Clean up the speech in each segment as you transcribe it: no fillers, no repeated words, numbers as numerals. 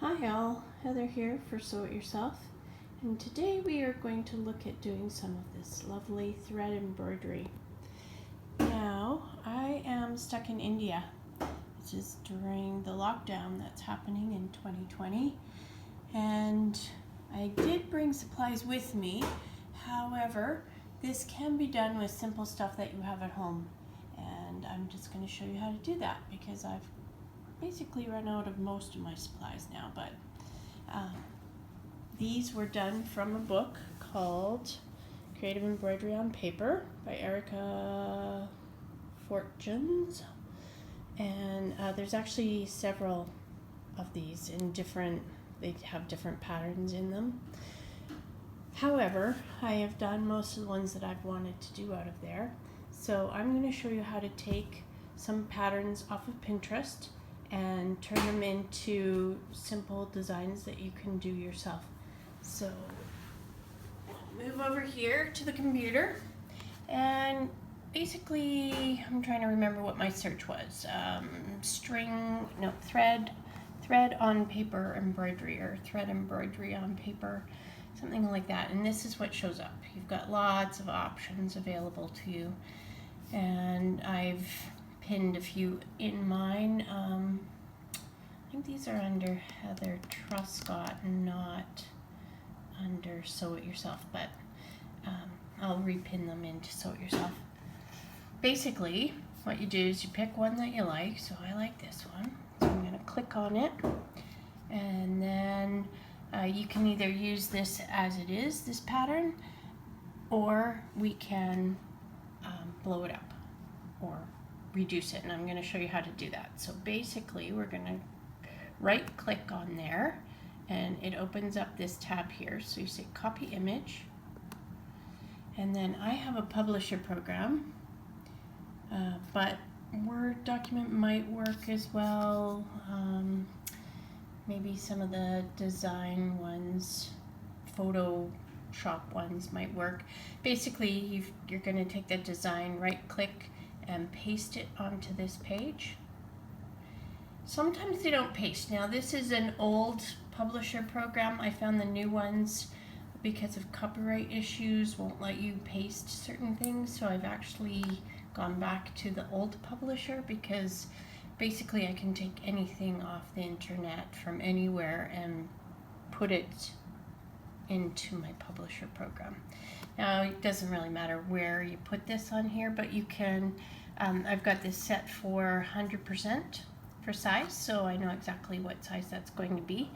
Hi all, Heather here for Sew It Yourself, and today we are going to look at doing some of this lovely thread embroidery. Now, I am stuck in India, which is during the lockdown that's happening in 2020, and I did bring supplies with me. However, this can be done with simple stuff that you have at home, and I'm just going to show you how to do that because I've basically run out of most of my supplies now, but these were done from a book called Creative Embroidery on Paper by Erica Fortunes, and there's actually several of these in they have different patterns in them. However, I have done most of the ones that I've wanted to do out of there, so I'm going to show you how to take some patterns off of Pinterest and turn them into simple designs that you can do yourself. So I'll move over here to the computer, and basically I'm trying to remember what my search was. Thread on paper embroidery, or thread embroidery on paper, something like that, and this is what shows up. You've got lots of options available to you, and I've pinned a few in mine. I think these are under Heather Truscott, not under Sew It Yourself, but I'll repin them into Sew It Yourself. Basically, what you do is you pick one that you like. So I like this one, so I'm going to click on it, and then you can either use this as it is, this pattern, or we can blow it up or reduce it, and I'm going to show you how to do that. So basically we're going to right click on there, and it opens up this tab here. So you say copy image, and then I have a publisher program, but Word document might work as well. Maybe some of the design ones, Photoshop ones might work. Basically you're going to take the design, right click, and paste it onto this page. Sometimes they don't paste. Now this is an old publisher program. I found the new ones, because of copyright issues, won't let you paste certain things, so I've actually gone back to the old publisher, because basically I can take anything off the internet from anywhere and put it into my publisher program. Now it doesn't really matter where you put this on here, but you can, I've got this set for 100% for size, so I know exactly what size that's going to be.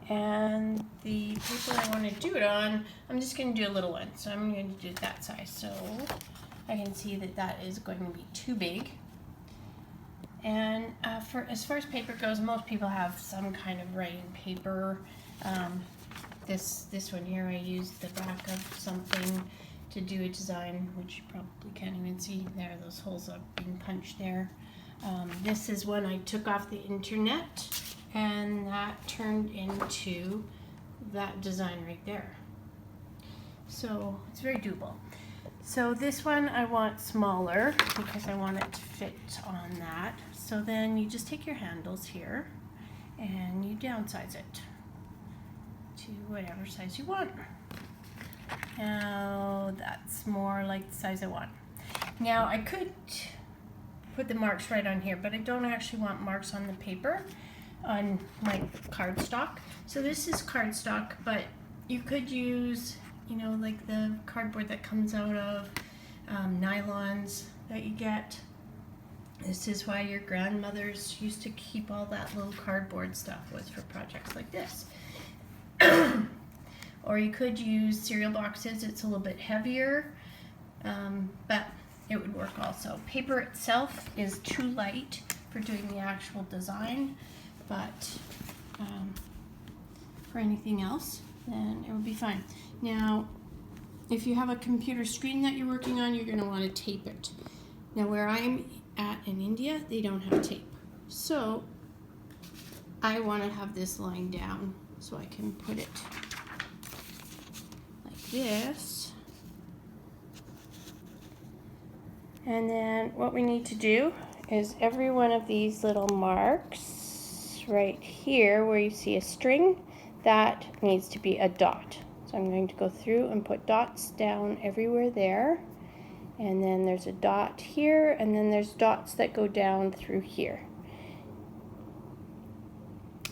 And the paper I want to do it on, I'm just going to do a little one, so I'm going to do that size. So I can see that that is going to be too big. And as far as paper goes, most people have some kind of writing paper. This one here, I used the back of something to do a design, which you probably can't even see there. Those holes are being punched there. This is one I took off the internet, and that turned into that design right there. So it's very doable. So this one I want smaller because I want it to fit on that. So then you just take your handles here and you downsize it to whatever size you want. Now that's more like the size I want. Now I could put the marks right on here, but I don't actually want marks on the paper, on my cardstock. So this is cardstock, but you could use, you know, like the cardboard that comes out of nylons that you get. This is why your grandmothers used to keep all that little cardboard stuff, was for projects like this. Or you could use cereal boxes. It's a little bit heavier, but it would work also. Paper itself is too light for doing the actual design, but for anything else, then it would be fine. Now, if you have a computer screen that you're working on, you're going to want to tape it. Now, where I'm at in India, they don't have tape. So I want to have this lying down so I can put it like this. And then what we need to do is every one of these little marks right here where you see a string, that needs to be a dot. So I'm going to go through and put dots down everywhere there. And then there's a dot here, and then there's dots that go down through here.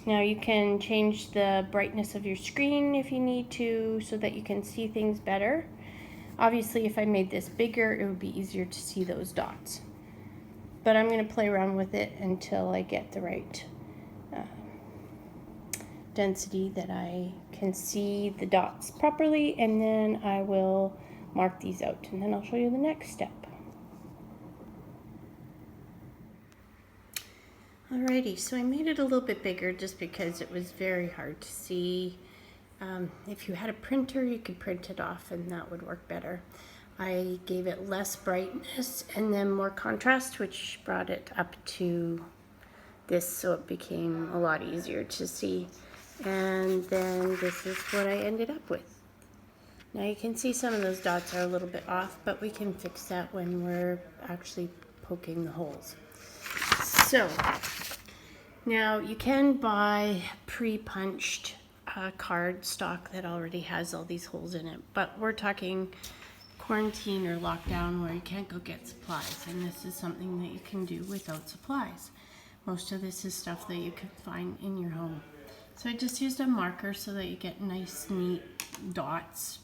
Now you can change the brightness of your screen if you need to so that you can see things better. Obviously, if I made this bigger, it would be easier to see those dots. But I'm going to play around with it until I get the right density that I can see the dots properly, and then I will mark these out, and then I'll show you the next step. Alrighty, so I made it a little bit bigger just because it was very hard to see. If you had a printer, you could print it off and that would work better. I gave it less brightness and then more contrast, which brought it up to this, so it became a lot easier to see. And then this is what I ended up with. Now you can see some of those dots are a little bit off, but we can fix that when we're actually poking the holes. So now you can buy pre-punched card stock that already has all these holes in it, but we're talking quarantine or lockdown where you can't go get supplies, and this is something that you can do without supplies. Most of this is stuff that you can find in your home. So I just used a marker so that you get nice, neat dots.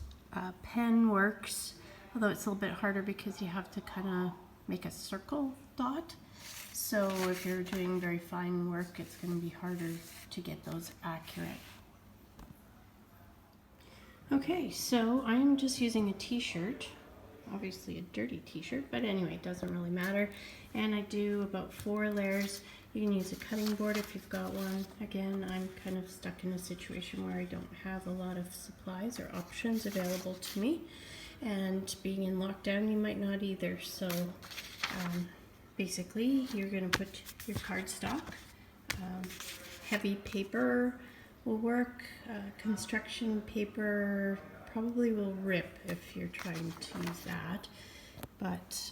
Pen works, although it's a little bit harder because you have to kind of make a circle dot. So if you're doing very fine work, it's going to be harder to get those accurate. Okay, so I'm just using a t-shirt, obviously a dirty t-shirt, but anyway, it doesn't really matter. And I do about 4 layers. You can use a cutting board if you've got one. Again, I'm kind of stuck in a situation where I don't have a lot of supplies or options available to me. And being in lockdown, you might not either. So basically, you're going to put your cardstock. Heavy paper will work. Construction paper probably will rip if you're trying to use that. But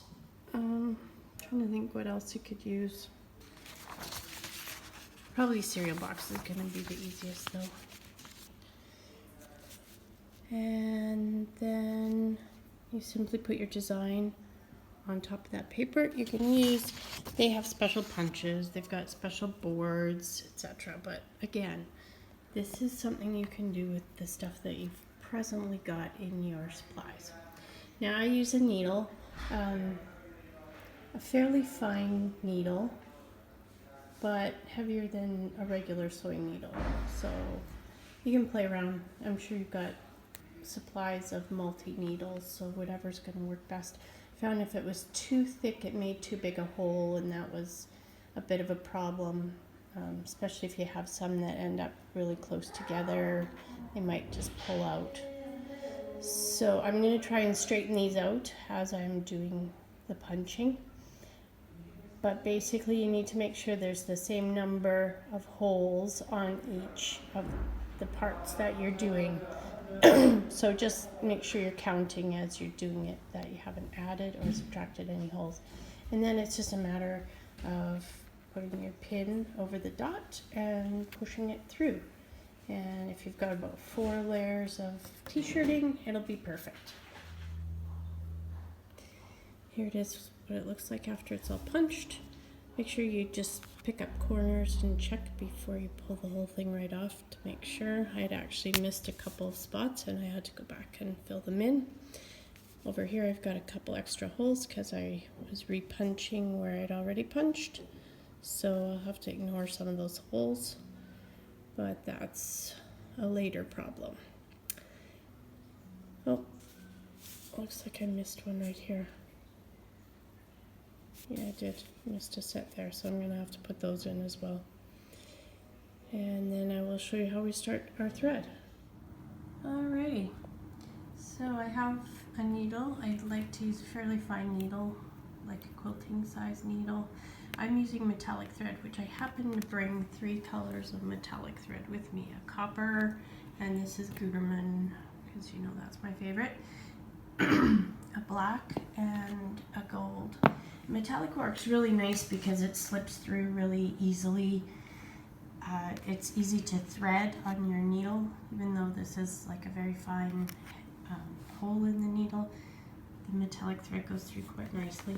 I'm trying to think what else you could use. Probably cereal box is going to be the easiest though. And then you simply put your design on top of that paper. You can use, they have special punches, they've got special boards, etc. But again, this is something you can do with the stuff that you've presently got in your supplies. Now I use a needle, a fairly fine needle, but heavier than a regular sewing needle. So you can play around. I'm sure you've got supplies of multi-needles, so whatever's going to work best. I found if it was too thick, it made too big a hole, and that was a bit of a problem, especially if you have some that end up really close together. They might just pull out. So I'm going to try and straighten these out as I'm doing the punching. But basically you need to make sure there's the same number of holes on each of the parts that you're doing. So just make sure you're counting as you're doing it, that you haven't added or subtracted any holes. And then it's just a matter of putting your pin over the dot and pushing it through. And if you've got about 4 layers of t-shirting, it'll be perfect. Here it is, what it looks like after it's all punched. Make sure you just pick up corners and check before you pull the whole thing right off to make sure. I had actually missed a couple of spots and I had to go back and fill them in. Over here I've got a couple extra holes because I was repunching where I'd already punched. So I'll have to ignore some of those holes, but that's a later problem. Oh, looks like I missed one right here. Yeah, I did. Missed a set there, so I'm going to have to put those in as well. And then I will show you how we start our thread. Alrighty, so I have a needle. I like to use a fairly fine needle, like a quilting size needle. I'm using metallic thread, which I happen to bring 3 colors of metallic thread with me. A copper, and this is Gutermann, because you know that's my favorite. A black and a gold. Metallic works really nice because it slips through really easily. It's easy to thread on your needle, even though this is like a very fine hole in the needle. The metallic thread goes through quite nicely.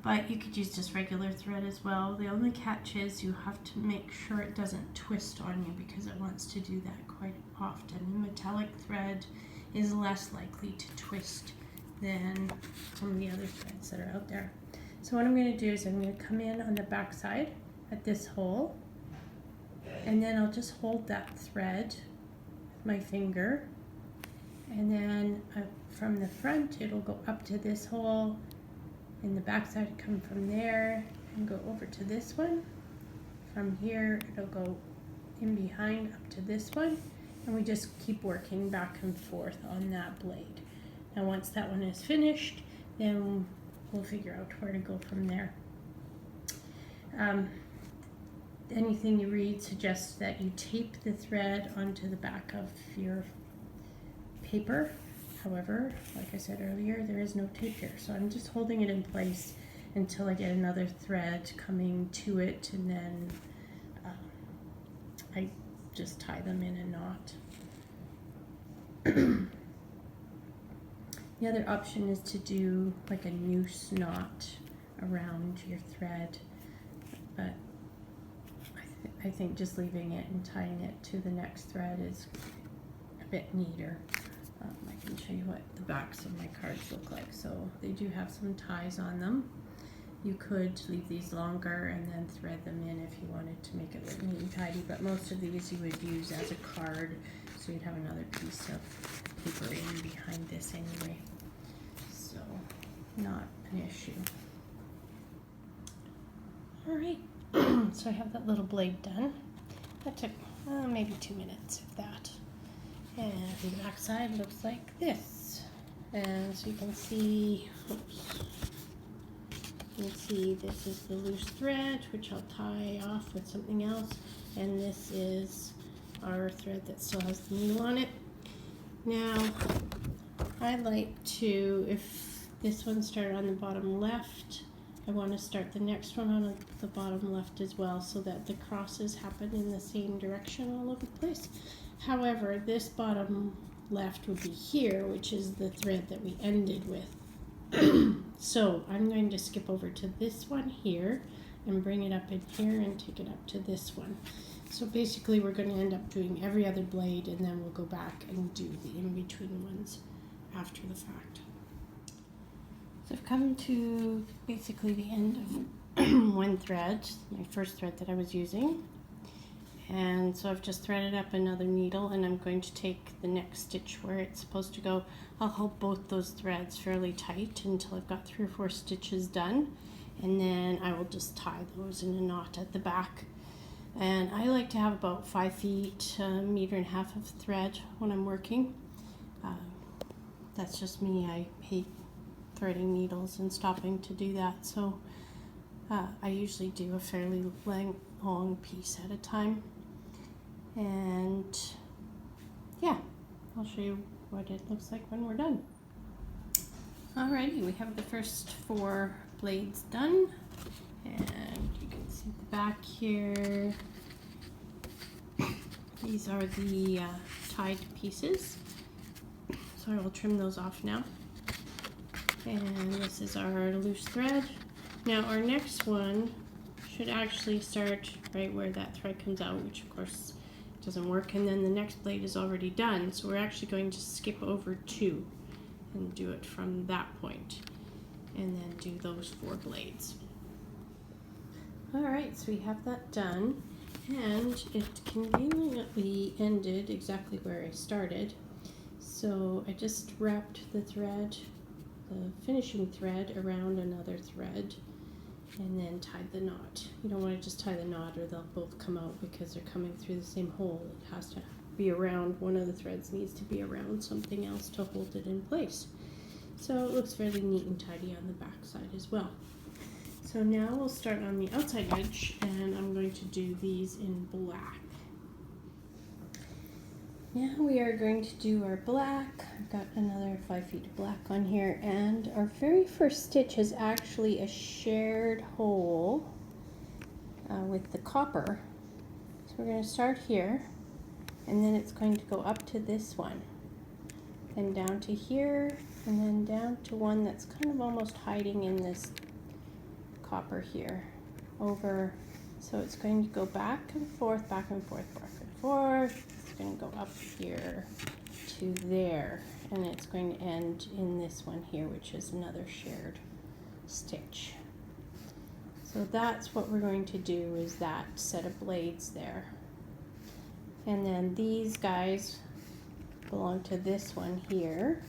But you could use just regular thread as well. The only catch is you have to make sure it doesn't twist on you, because it wants to do that quite often. The metallic thread is less likely to twist than some of the other threads that are out there. So what I'm going to do is I'm going to come in on the back side at this hole, and then I'll just hold that thread with my finger, and then from the front it'll go up to this hole, and the back side come from there and go over to this one. From here it'll go in behind up to this one, and we just keep working back and forth on that blade. Now once that one is finished, then we'll figure out where to go from there. Anything you read suggests that you tape the thread onto the back of your paper. However, like I said earlier, there is no tape here, so I'm just holding it in place until I get another thread coming to it, and then I just tie them in a knot. The other option is to do like a noose knot around your thread, but I think just leaving it and tying it to the next thread is a bit neater. I can show you what the backs of my cards look like. So they do have some ties on them. You could leave these longer and then thread them in if you wanted to make it look neat and tidy, but most of these you would use as a card, so you'd have another piece of paper in behind this anyway. So not an issue. All right. So I have that little blade done. That took maybe 2 minutes, if that. And the back side looks like this. And so you can see, this is the loose thread, which I'll tie off with something else. And this is our thread that still has the needle on it. Now, I like to, if this one started on the bottom left, I want to start the next one on the bottom left as well, so that the crosses happen in the same direction all over the place. However, this bottom left would be here, which is the thread that we ended with. So I'm going to skip over to this one here and bring it up in here and take it up to this one. So basically we're going to end up doing every other blade, and then we'll go back and do the in-between ones after the fact. So I've come to basically the end of one thread, my first thread that I was using. And so I've just threaded up another needle, and I'm going to take the next stitch where it's supposed to go. I'll hold both those threads fairly tight until I've got 3 or 4 stitches done, and then I will just tie those in a knot at the back. And I like to have about 5 feet, 1.5 meters of thread when I'm working. That's just me. I hate threading needles and stopping to do that, so I usually do a fairly long piece at a time. And yeah, I'll show you what it looks like when we're done. Alrighty, we have the first 4 blades done, and you can see the back here. These are the tied pieces, so I will trim those off now. And this is our loose thread. Now our next one should actually start right where that thread comes out, which of course doesn't work, and then the next blade is already done, so we're actually going to skip over 2 and do it from that point, and then do those 4 blades. Alright, so we have that done, and it conveniently ended exactly where I started. So I just wrapped the thread, the finishing thread, around another thread, and then tied the knot. You don't want to just tie the knot or they'll both come out because they're coming through the same hole. It has to be around, one of the threads needs to be around something else to hold it in place. So it looks fairly neat and tidy on the back side as well. So now we'll start on the outside edge, and I'm going to do these in black. Now we are going to do our black. I've got another 5 feet of black on here, and our very first stitch is actually a shared hole with the copper. So we're going to start here, and then it's going to go up to this one, then down to here, and then down to one that's kind of almost hiding in this copper here, over. So it's going to go back and forth, back and forth, back and forth. It's going to go up here to there, and it's going to end in this one here, which is another shared stitch. So that's what we're going to do, is that set of blades there. And then these guys belong to this one here,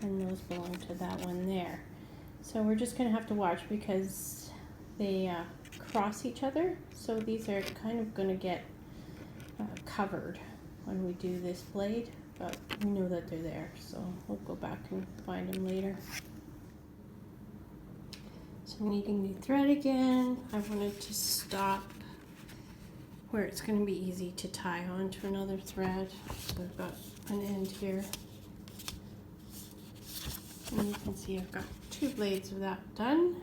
and those belong to that one there. So we're just going to have to watch because they cross each other. So these are kind of going to get covered when we do this blade, but we know that they're there, so we'll go back and find them later. So I'm needing new thread again. I wanted to stop where it's going to be easy to tie onto another thread. So I've got an end here. And you can see I've got 2 blades of that done.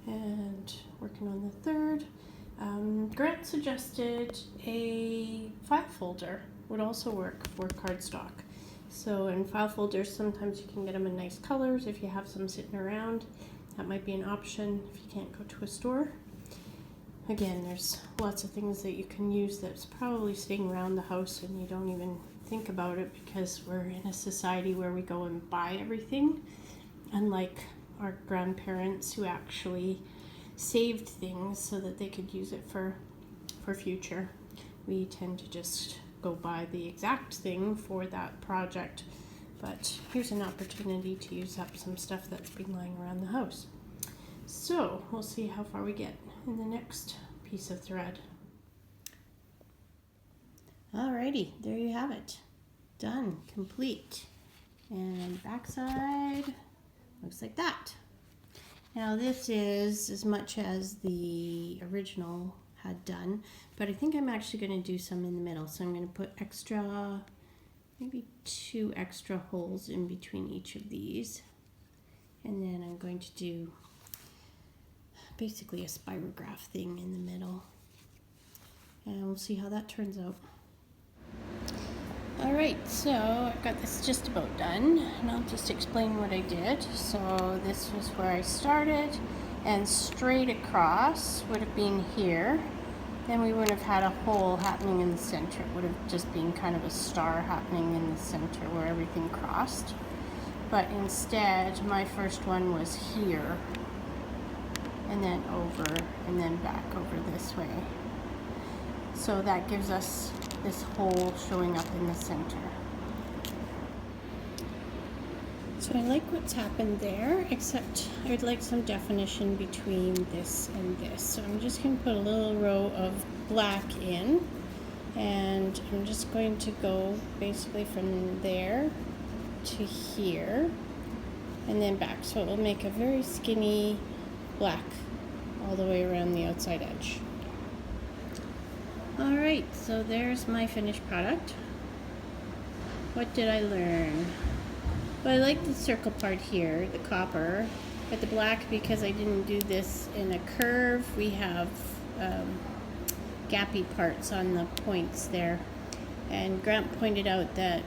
And working on the third. Grant suggested a file folder would also work for cardstock. So in file folders, sometimes you can get them in nice colors if you have some sitting around. That might be an option if you can't go to a store. Again, there's lots of things that you can use that's probably sitting around the house and you don't even think about it because we're in a society where we go and buy everything. Unlike our grandparents who actually saved things so that they could use it for future. We tend to just go buy the exact thing for that project. But here's an opportunity to use up some stuff that's been lying around the house. So we'll see how far we get in the next piece of thread. Alrighty, there you have it. Done, complete. And backside looks like that. Now this is as much as the original had done, but I think I'm actually going to do some in the middle. So I'm going to put extra, maybe 2 extra holes in between each of these. And then I'm going to do basically a spirograph thing in the middle. And we'll see how that turns out. Alright, so I've got this just about done, and I'll just explain what I did. So this was where I started, and straight across would have been here. Then we would have had a hole happening in the center. It would have just been kind of a star happening in the center where everything crossed. But instead, my first one was here, and then over, and then back over this way. So that gives us this hole showing up in the center. So I like what's happened there, except I would like some definition between this and this. So I'm just going to put a little row of black in, and I'm just going to go basically from there to here, and then back. So it will make a very skinny black all the way around the outside edge. Alright, so there's my finished product. What did I learn? Well, I like the circle part here, the copper, but the black, because I didn't do this in a curve, we have gappy parts on the points there. And Grant pointed out that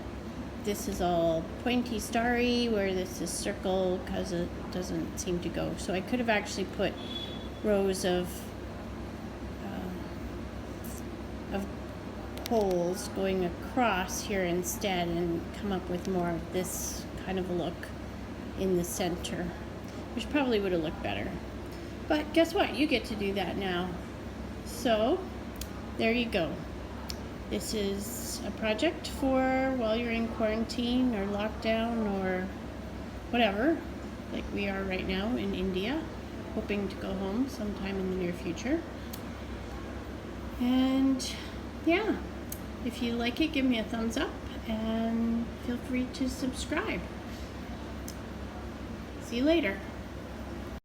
this is all pointy starry, where this is circle, because it doesn't seem to go. So I could have actually put rows of holes going across here instead and come up with more of this kind of a look in the center, which probably would have looked better. But guess what? You get to do that now. So there you go. This is a project for while you're in quarantine or lockdown or whatever, like we are right now in India, hoping to go home sometime in the near future. And yeah, if you like it, give me a thumbs up and feel free to subscribe. See you later.